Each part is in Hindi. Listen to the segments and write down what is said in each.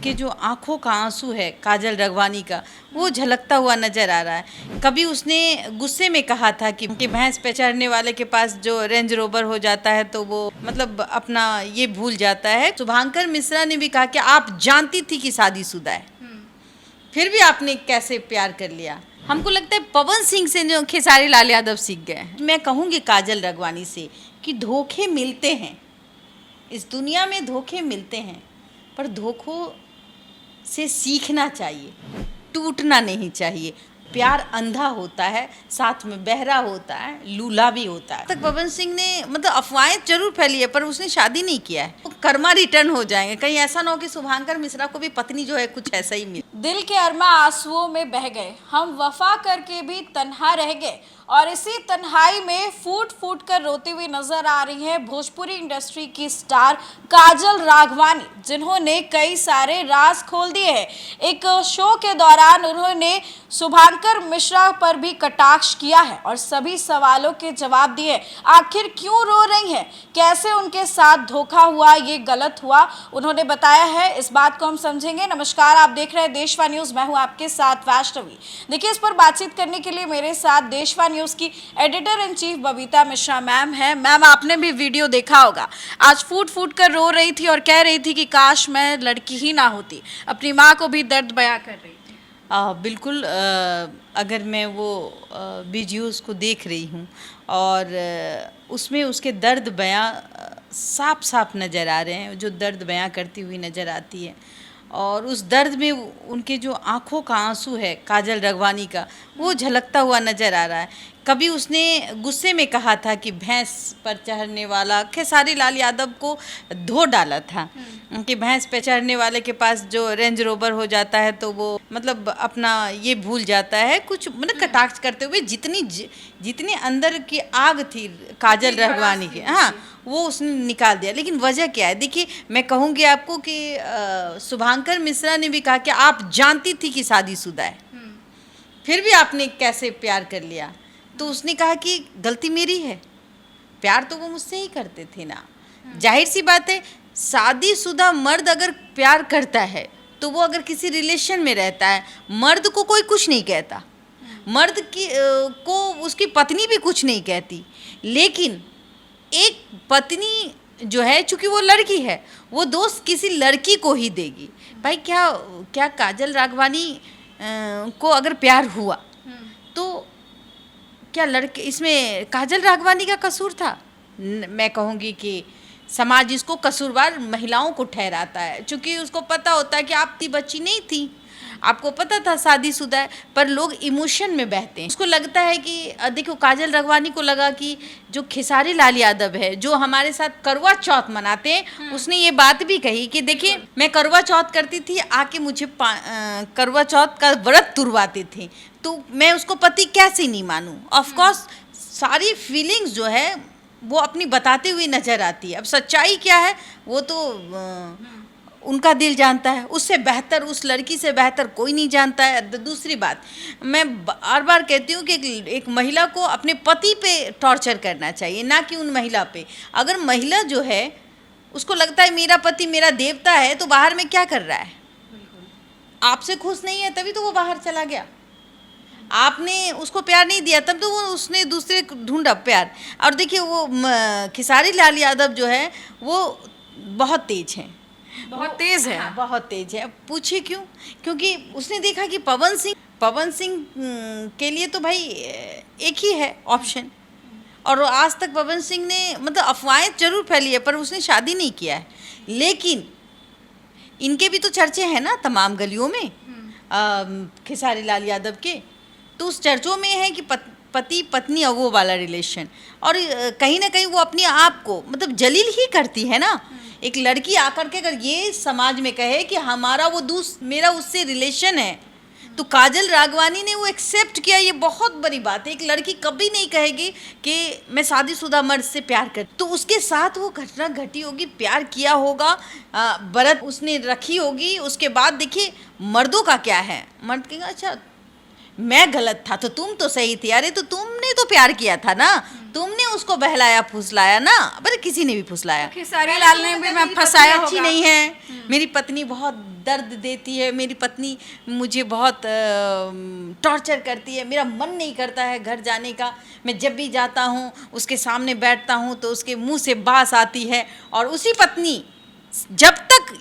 उनके जो आंखों का आंसू है काजल राघवानी का, वो झलकता हुआ नजर आ रहा है। कभी उसने गुस्से में कहा था कि भैंस पे चढ़ने वाले के पास जो रेंज रोवर हो जाता है तो वो मतलब अपना ये भूल जाता है। शुभांकर मिश्रा ने भी कहा कि आप जानती थी कि शादीशुदा है, फिर भी आपने कैसे प्यार कर लिया। हमको लगता है पवन सिंह से जो खेसारी लाल यादव सीख गए। मैं कहूँगी काजल राघवानी से कि धोखे मिलते हैं, इस दुनिया में धोखे मिलते हैं, पर धोखों से सीखना चाहिए, टूटना नहीं चाहिए। प्यार अंधा होता है, साथ में बहरा होता है, लूला भी होता है। तक पवन सिंह ने मतलब अफवाहें जरूर फैली है पर उसने शादी नहीं किया है, तो कर्मा रिटर्न हो जाएंगे। कहीं ऐसा ना हो कि शुभांकर मिश्रा को भी पत्नी जो है कुछ ऐसा ही मिले। दिल के अरमा आंसुओं में बह गए, हम वफा करके भी तन्हा रह गए, और इसी तन्हाई में फूट फूट कर रोती हुई नजर आ रही है भोजपुरी इंडस्ट्री की स्टार काजल राघवानी, जिन्होंने कई सारे राज खोल दिए हैं। एक शो के दौरान उन्होंने शुभांकर मिश्रा पर भी कटाक्ष किया है और सभी सवालों के जवाब दिए। आखिर क्यों रो रही हैं, कैसे उनके साथ धोखा हुआ, ये गलत हुआ, उन्होंने बताया है। इस बात को हम समझेंगे। नमस्कार, आप देख रहे हैं देशवा न्यूज, मैं हूं आपके साथ वैष्णवी। देखिए, इस पर बातचीत करने के लिए मेरे साथ देशवा न्यूज की editor in chief Babita Mishra ma'am है। मैम, आपने भी वीडियो देखा होगा, आज फूट फूट कर रो रही थी और कह रही थी कि काश मैं लड़की ही ना होती, अपनी माँ को भी दर्द बयां कर रही थी। बिल्कुल, अगर मैं वो वीडियोस को देख रही हूँ और उसमें उसके दर्द बयां साफ साफ नज़र आ रहे हैं, जो दर्द बयां करती हुई नज़र आती है, और उस दर्द में उनके जो आंखों का आंसू है काजल राघवानी का, वो झलकता हुआ नज़र आ रहा है। कभी उसने गुस्से में कहा था कि भैंस पर चढ़ने वाला खेसारी लाल यादव को धो डाला था कि भैंस पे चढ़ने वाले के पास जो रेंज रोवर हो जाता है तो वो मतलब अपना ये भूल जाता है, कुछ मतलब कटाक्ष करते हुए जितनी अंदर की आग थी काजल राघवानी की, हाँ, वो उसने निकाल दिया। लेकिन वजह क्या है, देखिए, मैं कहूँगी आपको कि शुभांकर मिश्रा ने भी कहा कि आप जानती थी कि शादीशुदा है, फिर भी आपने कैसे प्यार कर लिया। तो उसने कहा कि गलती मेरी है, प्यार तो वो मुझसे ही करते थे ना। जाहिर सी बात है, शादीशुदा मर्द अगर प्यार करता है तो वो अगर किसी रिलेशन में रहता है, मर्द को कोई कुछ नहीं कहता, मर्द की को उसकी पत्नी भी कुछ नहीं कहती। लेकिन एक पत्नी जो है, चूंकि वो लड़की है, वो दोस्त किसी लड़की को ही देगी। भाई, क्या काजल राघवानी को अगर प्यार हुआ तो क्या लड़के इसमें काजल राघवानी का कसूर था? मैं कहूँगी कि समाज इसको कसूरवार महिलाओं को ठहराता है, क्योंकि उसको पता होता है कि आपकी बच्ची नहीं थी, आपको पता था शादीशुदा है, पर लोग इमोशन में बहते हैं। उसको लगता है कि देखो, काजल राघवानी को लगा कि जो खेसारी लाल यादव है, जो हमारे साथ करवा चौथ मनाते हैं, उसने ये बात भी कही कि देखिए, मैं करवा चौथ करती थी, आके मुझे करवा चौथ का व्रत तुरवाते थे, तो मैं उसको पति कैसे नहीं मानूं। ऑफ कोर्स सारी फीलिंग्स जो है वो अपनी बताते हुए नजर आती है। अब सच्चाई क्या है वो तो उनका दिल जानता है, उससे बेहतर, उस लड़की से बेहतर कोई नहीं जानता है। दूसरी बात, मैं बार बार कहती हूँ कि एक महिला को अपने पति पे टॉर्चर करना चाहिए, ना कि उन महिला पे। अगर महिला जो है उसको लगता है मेरा पति मेरा देवता है, तो बाहर में क्या कर रहा है? आपसे खुश नहीं है तभी तो वो बाहर चला गया, आपने उसको प्यार नहीं दिया तब तो वो उसने दूसरे ढूंढा प्यार। और देखिए, वो खेसारी लाल यादव जो है वो बहुत तेज हैं, बहुत तेज है। हाँ, बहुत तेज है। पूछिए क्यों? क्योंकि उसने देखा कि पवन सिंह के लिए तो भाई एक ही है ऑप्शन, और आज तक पवन सिंह ने मतलब अफवाहें जरूर फैली है पर उसने शादी नहीं किया है। लेकिन इनके भी तो चर्चे हैं ना तमाम गलियों में, खेसारी लाल यादव के, तो उस चर्चों में है कि पति पत्नी और वो वाला रिलेशन, और कहीं ना कहीं वो अपने आप को मतलब जलील ही करती है ना। एक लड़की आकर के अगर ये समाज में कहे कि हमारा वो मेरा उससे रिलेशन है, तो काजल राघवानी ने वो एक्सेप्ट किया, ये बहुत बड़ी बात है। एक लड़की कभी नहीं कहेगी कि मैं शादीशुदा मर्द से प्यार कर, तो उसके साथ वो घटना घटी होगी, प्यार किया होगा, बरत उसने रखी होगी। उसके बाद देखिए मर्दों का क्या है, मर्द कहेंगे अच्छा मैं गलत था तो तुम तो सही थी, अरे तो तुमने तो प्यार किया था ना, तुमने उसको बहलाया फुसलाया ना। अरे किसी ने भी फुसलाया, खेसारी लाल ने भी मैं फंसाया अच्छी नहीं है, मेरी पत्नी बहुत दर्द देती है, मेरी पत्नी मुझे बहुत टॉर्चर करती है, मेरा मन नहीं करता है घर जाने का। मैं जब भी जाता हूँ उसके सामने बैठता हूँ तो उसके मुंह से बास आती है। और उसी पत्नी जब तक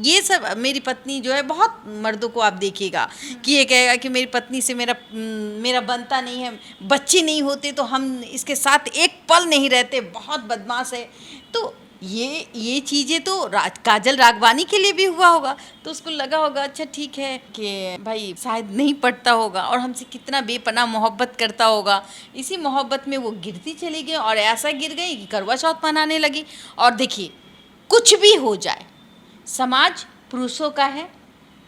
ये सब, मेरी पत्नी जो है, बहुत मर्दों को आप देखिएगा कि ये कहेगा कि मेरी पत्नी से मेरा बनता नहीं है, बच्चे नहीं होते तो हम इसके साथ एक पल नहीं रहते, बहुत बदमाश है। तो ये चीज़ें तो काजल राघवानी के लिए भी हुआ होगा, तो उसको लगा होगा अच्छा ठीक है कि भाई शायद नहीं पढ़ता होगा और हमसे कितना बेपनाह मोहब्बत करता होगा। इसी मोहब्बत में वो गिरती चली गई और ऐसा गिर गई कि करवा चौथ मनाने लगी। और देखिए, कुछ भी हो जाए, समाज पुरुषों का है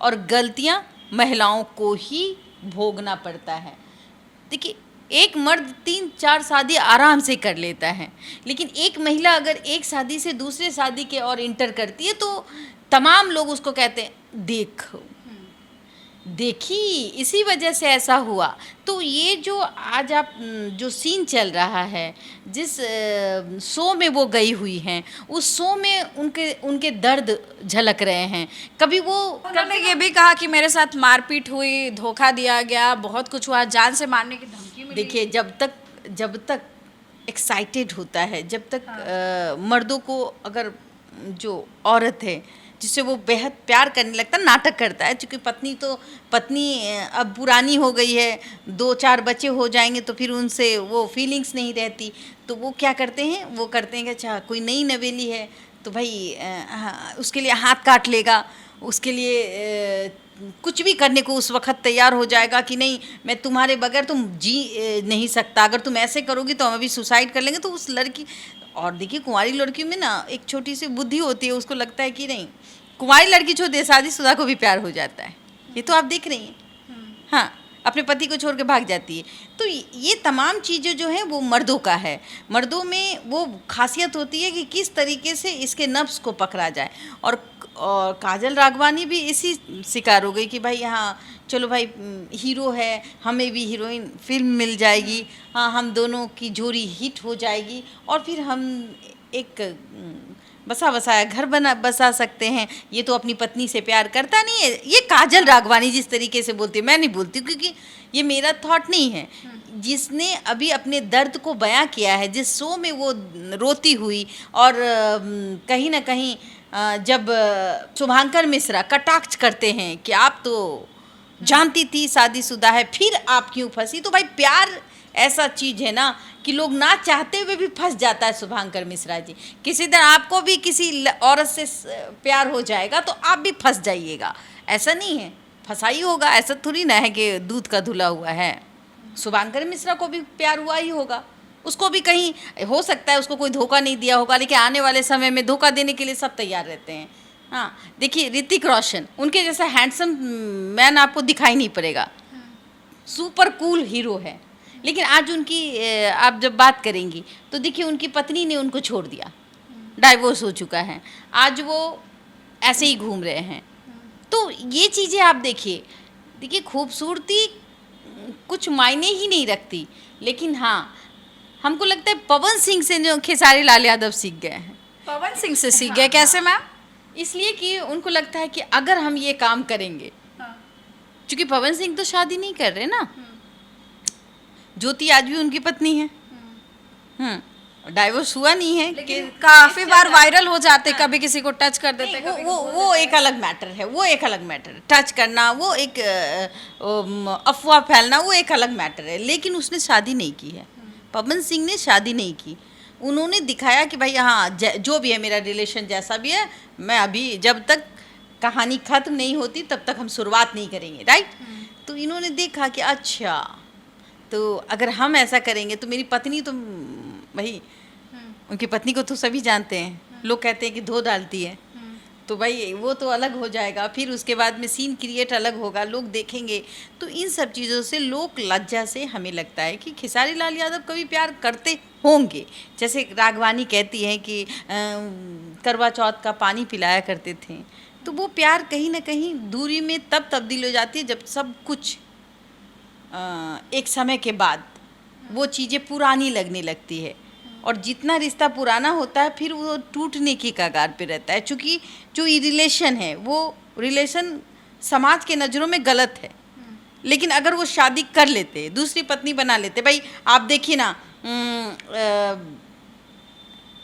और गलतियां महिलाओं को ही भोगना पड़ता है। देखिए, एक मर्द 3-4 शादी आराम से कर लेता है, लेकिन एक महिला अगर एक शादी से दूसरे शादी के और इंटर करती है तो तमाम लोग उसको कहते हैं देखो, देखी, इसी वजह से ऐसा हुआ। तो ये जो आज आप जो सीन चल रहा है, जिस शो में वो गई हुई हैं, उस शो में उनके दर्द झलक रहे हैं। कभी वो उन्होंने ये भी कहा कि मेरे साथ मारपीट हुई, धोखा दिया गया, बहुत कुछ हुआ, जान से मारने की धमकी मिली। देखिए, जब तक एक्साइटेड होता है, जब तक मर्दों को, अगर जो औरत है जिससे वो बेहद प्यार करने लगता है, नाटक करता है, क्योंकि पत्नी अब पुरानी हो गई है, 2-4 बच्चे हो जाएंगे तो फिर उनसे वो फीलिंग्स नहीं रहती, तो वो क्या करते हैं, वो करते हैं कि अच्छा कोई नई नवेली है तो भाई उसके लिए हाथ काट लेगा, उसके लिए कुछ भी करने को उस वक्त तैयार हो जाएगा कि नहीं, मैं तुम्हारे बगैर तुम जी नहीं सकता, अगर तुम ऐसे करोगी तो हम अभी सुसाइड कर लेंगे। तो उस लड़की, और देखिए कुंवारी लड़कियों में ना एक छोटी सी बुद्धि होती है, उसको लगता है कि नहीं, कुंवारी लड़की छोड़ दे, शादीशुदा को भी प्यार हो जाता है। ये तो आप देख रही हैं, हाँ, अपने पति को छोड़ के भाग जाती है। तो ये तमाम चीज़ें जो हैं वो मर्दों का है। मर्दों में वो खासियत होती है कि किस तरीके से इसके नफ्स को पकड़ा जाए। और काजल राघवानी भी इसी शिकार हो गई कि भाई हाँ चलो भाई, हीरो है, हमें भी हीरोइन फिल्म मिल जाएगी, हाँ हम दोनों की जोड़ी हिट हो जाएगी और फिर हम एक बसा बसाया घर बसा सकते हैं। ये तो अपनी पत्नी से प्यार करता नहीं है। ये काजल राघवानी जिस तरीके से बोलती है, मैं नहीं बोलती, क्योंकि ये मेरा थॉट नहीं है। जिसने अभी अपने दर्द को बयां किया है, जिस शो में वो रोती हुई, और कहीं ना कहीं जब शुभांकर मिश्रा कटाक्ष करते हैं कि आप तो जानती थी शादीशुदा है, फिर आप क्यों फंसी। तो भाई प्यार ऐसा चीज़ है ना कि लोग ना चाहते हुए भी फंस जाता है। शुभांकर मिश्रा जी, किसी दिन आपको भी किसी औरत से प्यार हो जाएगा तो आप भी फंस जाइएगा, ऐसा नहीं है, फंसा ही होगा, ऐसा थोड़ी ना है कि दूध का धुला हुआ है। शुभांकर मिश्रा को भी प्यार हुआ ही होगा, उसको भी कहीं हो सकता है उसको कोई धोखा नहीं दिया होगा, लेकिन आने वाले समय में धोखा देने के लिए सब तैयार रहते हैं। हाँ देखिए, ऋतिक रोशन, उनके जैसा हैंडसम मैन आपको दिखाई नहीं पड़ेगा, सुपर कूल हीरो है, लेकिन आज उनकी आप जब बात करेंगी तो देखिए उनकी पत्नी ने उनको छोड़ दिया, डाइवोर्स हो चुका है, आज वो ऐसे ही घूम रहे हैं। तो ये चीज़ें आप देखिए खूबसूरती कुछ मायने ही नहीं रखती, लेकिन हाँ हमको लगता है पवन सिंह से जो खेसारी लाल यादव सीख गए हैं। पवन सिंह से सीख गए? कैसे मैम? इसलिए कि उनको लगता है कि अगर हम ये काम करेंगे, क्योंकि पवन सिंह तो शादी नहीं कर रहे ना, ज्योति आज भी उनकी पत्नी है, डाइवोर्स हुआ नहीं है, लेकिन काफी बार वायरल हो जाते, कभी किसी को टच कर देते, वो एक अलग मैटर है, वो एक अलग मैटर है। टच करना वो एक अफवाह फैलना वो एक अलग मैटर है, लेकिन उसने शादी नहीं की है। पवन सिंह ने शादी नहीं की, उन्होंने दिखाया कि भाई हाँ जो भी है मेरा रिलेशन जैसा भी है, मैं अभी जब तक कहानी ख़त्म नहीं होती तब तक हम शुरुआत नहीं करेंगे, राइट। तो इन्होंने देखा कि अच्छा तो अगर हम ऐसा करेंगे तो मेरी पत्नी तो भाई, उनकी पत्नी को तो सभी जानते हैं, लोग कहते हैं कि धो डालती है, तो भाई वो तो अलग हो जाएगा, फिर उसके बाद में सीन क्रिएट अलग होगा, लोग देखेंगे। तो इन सब चीज़ों से लोक लज्जा से हमें लगता है कि खेसारी लाल यादव कभी प्यार करते होंगे, जैसे राघवानी कहती हैं कि करवा चौथ का पानी पिलाया करते थे। तो वो प्यार कहीं ना कहीं दूरी में तब तब्दील हो जाती है जब सब कुछ एक समय के बाद वो चीज़ें पुरानी लगने लगती है, और जितना रिश्ता पुराना होता है फिर वो टूटने की कगार पे रहता है, क्योंकि जो रिलेशन है वो रिलेशन समाज के नज़रों में गलत है। लेकिन अगर वो शादी कर लेते, दूसरी पत्नी बना लेते, भाई आप देखिए ना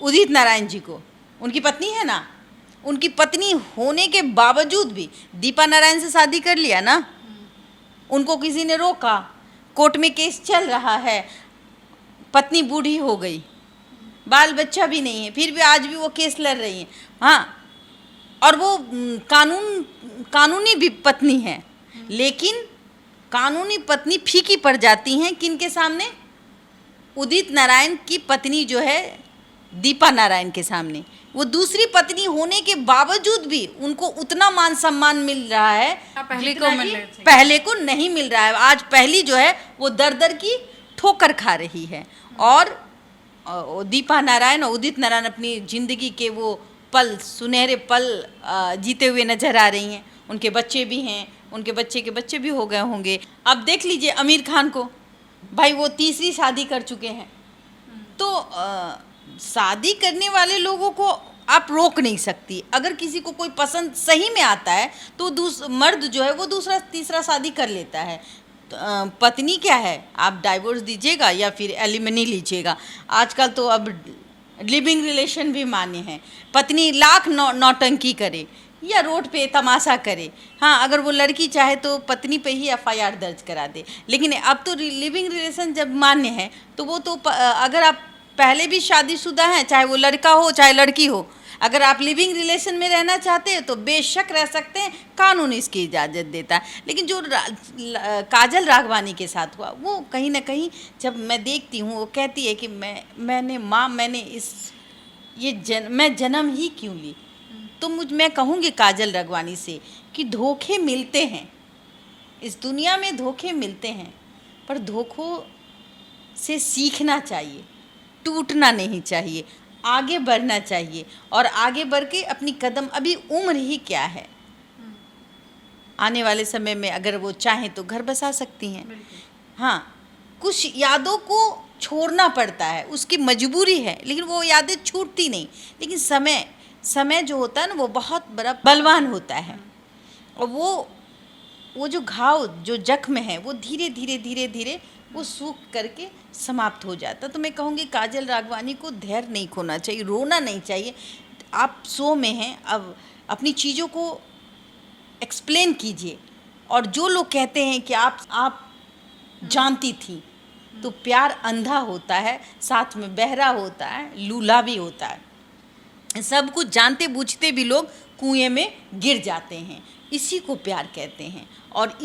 उदित नारायण जी को, उनकी पत्नी है ना, उनकी पत्नी होने के बावजूद भी दीपा नारायण से शादी कर लिया ना। उनको किसी ने रोका, कोर्ट में केस चल रहा है, पत्नी बूढ़ी हो गई, बाल बच्चा भी नहीं है, फिर भी आज भी वो केस लड़ रही हैं। हाँ, और वो कानूनी भी पत्नी है, लेकिन कानूनी पत्नी फीकी पड़ जाती हैं किनके सामने? उदित नारायण की पत्नी जो है दीपा नारायण के सामने। वो दूसरी पत्नी होने के बावजूद भी उनको उतना मान सम्मान मिल रहा है पहले जितना को मिल कि रहे थे। पहले को नहीं मिल रहा है। आज पहली जो है वो दर दर की ठोकर खा रही है। और दीपा नारायण और उदित नारायण अपनी जिंदगी के वो पल, सुनहरे पल जीते हुए नजर आ रही हैं। उनके बच्चे भी हैं, उनके बच्चे के बच्चे भी हो गए होंगे। अब देख लीजिए आमिर खान को, भाई वो तीसरी शादी कर चुके हैं। तो शादी करने वाले लोगों को आप रोक नहीं सकती। अगर किसी को कोई पसंद सही में आता है तो मर्द जो है वो दूसरा तीसरा शादी कर लेता है। पत्नी क्या है, आप डाइवोर्स दीजिएगा या फिर एलिमनी लीजिएगा। आजकल तो अब लिविंग रिलेशन भी मान्य है। पत्नी लाख नौटंकी करे या रोड पे तमाशा करे, हाँ, अगर वो लड़की चाहे तो पत्नी पे ही एफआईआर दर्ज करा दे। लेकिन अब तो लिविंग रिलेशन जब मान्य है तो वो तो अगर आप पहले भी शादीशुदा हैं, चाहे वो लड़का हो चाहे लड़की हो, अगर आप लिविंग रिलेशन में रहना चाहते हैं तो बेशक रह सकते हैं, कानून इसकी इजाज़त देता है। लेकिन जो काजल राघवानी के साथ हुआ, वो कहीं ना कहीं जब मैं देखती हूँ, वो कहती है कि मैं जन्म ही क्यों ली। तो मैं कहूँगी काजल राघवानी से कि धोखे मिलते हैं, इस दुनिया में धोखे मिलते हैं, पर धोखों से सीखना चाहिए, टूटना नहीं चाहिए, आगे बढ़ना चाहिए। और आगे बढ़ के अपनी कदम, अभी उम्र ही क्या है, आने वाले समय में अगर वो चाहें तो घर बसा सकती हैं। हाँ, कुछ यादों को छोड़ना पड़ता है, उसकी मजबूरी है, लेकिन वो यादें छूटती नहीं। लेकिन समय जो होता है ना, वो बहुत बड़ा बलवान होता है। और वो जो घाव, जो जख्म है, वो धीरे धीरे वो सूख करके समाप्त हो जाता। तो मैं कहूँगी काजल राघवानी को धैर्य नहीं खोना चाहिए, रोना नहीं चाहिए। आप शो में हैं, अब अपनी चीज़ों को एक्सप्लेन कीजिए। और जो लोग कहते हैं कि आप जानती थी, तो प्यार अंधा होता है, साथ में बहरा होता है, लूला भी होता है। सब कुछ जानते बूझते भी लोग कुएं में गिर जाते हैं, इसी को प्यार कहते हैं। और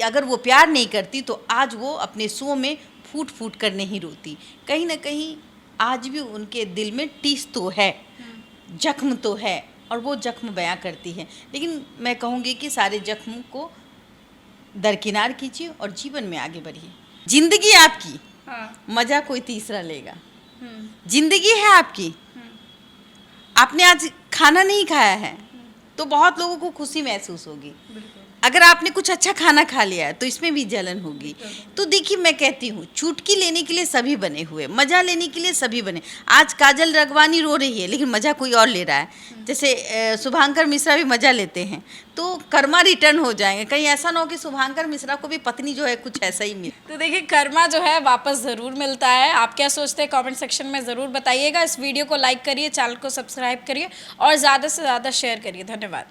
अगर वो प्यार नहीं करती तो आज वो अपने शो में फूट फूट कर नहीं रोती। कहीं ना कहीं आज भी उनके दिल में टीस तो है, जख्म तो है, और वो जख्म बयां करती है। लेकिन मैं कहूँगी कि सारे जख्म को दरकिनार कीजिए और जीवन में आगे बढ़िए। जिंदगी आपकी, मज़ा कोई तीसरा लेगा। जिंदगी है आपकी, आपने आज खाना नहीं खाया है तो बहुत लोगों को खुशी महसूस होगी। अगर आपने कुछ अच्छा खाना खा लिया है तो इसमें भी जलन होगी। तो देखिए, मैं कहती हूँ, चुटकी लेने के लिए सभी बने हुए, मज़ा लेने के लिए सभी बने। आज काजल राघवानी रो रही है लेकिन मज़ा कोई और ले रहा है। जैसे शुभांकर मिश्रा भी मज़ा लेते हैं, तो कर्मा रिटर्न हो जाएंगे। कहीं ऐसा ना हो कि शुभांकर मिश्रा को भी पत्नी जो है कुछ ऐसा ही मिले। तो देखिए, कर्मा जो है वापस ज़रूर मिलता है। आप क्या सोचते हैं कमेंट सेक्शन में ज़रूर बताइएगा। इस वीडियो को लाइक करिए, चैनल को सब्सक्राइब करिए और ज़्यादा से ज़्यादा शेयर करिए। धन्यवाद।